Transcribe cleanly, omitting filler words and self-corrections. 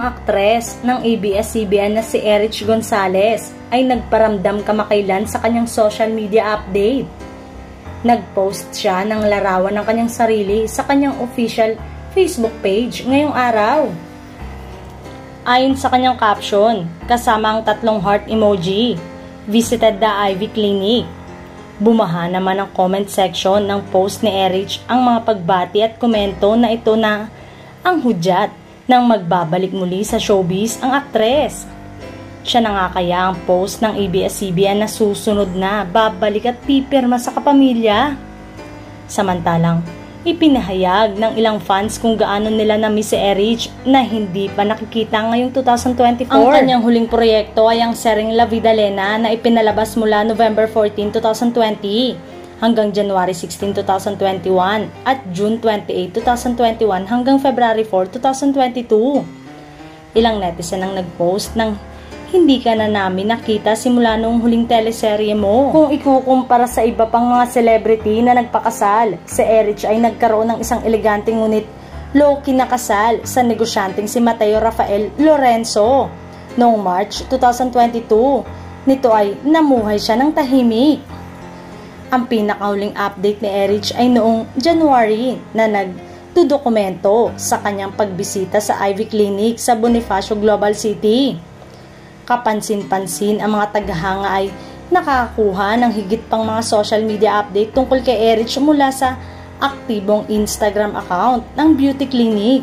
Ang aktres ng ABS-CBN na si Erich Gonzalez ay nagparamdam kamakailan sa kanyang social media update. Nag-post siya ng larawan ng kanyang sarili sa kanyang official Facebook page ngayong araw. Ayon sa kanyang caption, kasama ang 3 heart emoji, visited the Ivy Clinic. Bumaha naman ang comment section ng post ni Erich ang mga pagbati at komento na ito na ang hudyat nang magbabalik muli sa showbiz ang aktres. Siya na nga kaya ang post ng ABS-CBN na susunod na babalik at pipirma sa kapamilya. Samantalang, ipinahayag ng ilang fans kung gaano nila na-miss si Erich na hindi pa nakikita ngayong 2024. Ang kanyang huling proyekto ay ang seryeng La Vida Lena na ipinalabas mula November 14, 2020 hanggang January 16, 2021 at June 28, 2021 hanggang February 4, 2022. Ilang netizen ang nag-post ng hindi ka na namin nakita simula noong huling teleserye mo. Kung ikukumpara sa iba pang mga celebrity na nagpakasal, si Erich ay nagkaroon ng isang elegante ngunit low-key na kasal sa negosyanteng si Mateo Rafael Lorenzo. Noong March 2022, nito ay namuhay siya ng tahimik. Ang pinakahuling update ni Erich ay noong January na nagtudokumento sa kanyang pagbisita sa Ivy Clinic sa Bonifacio Global City. Kapansin-pansin ang mga taghanga ay nakakakuha ng higit pang mga social media update tungkol kay Erich mula sa aktibong Instagram account ng beauty clinic.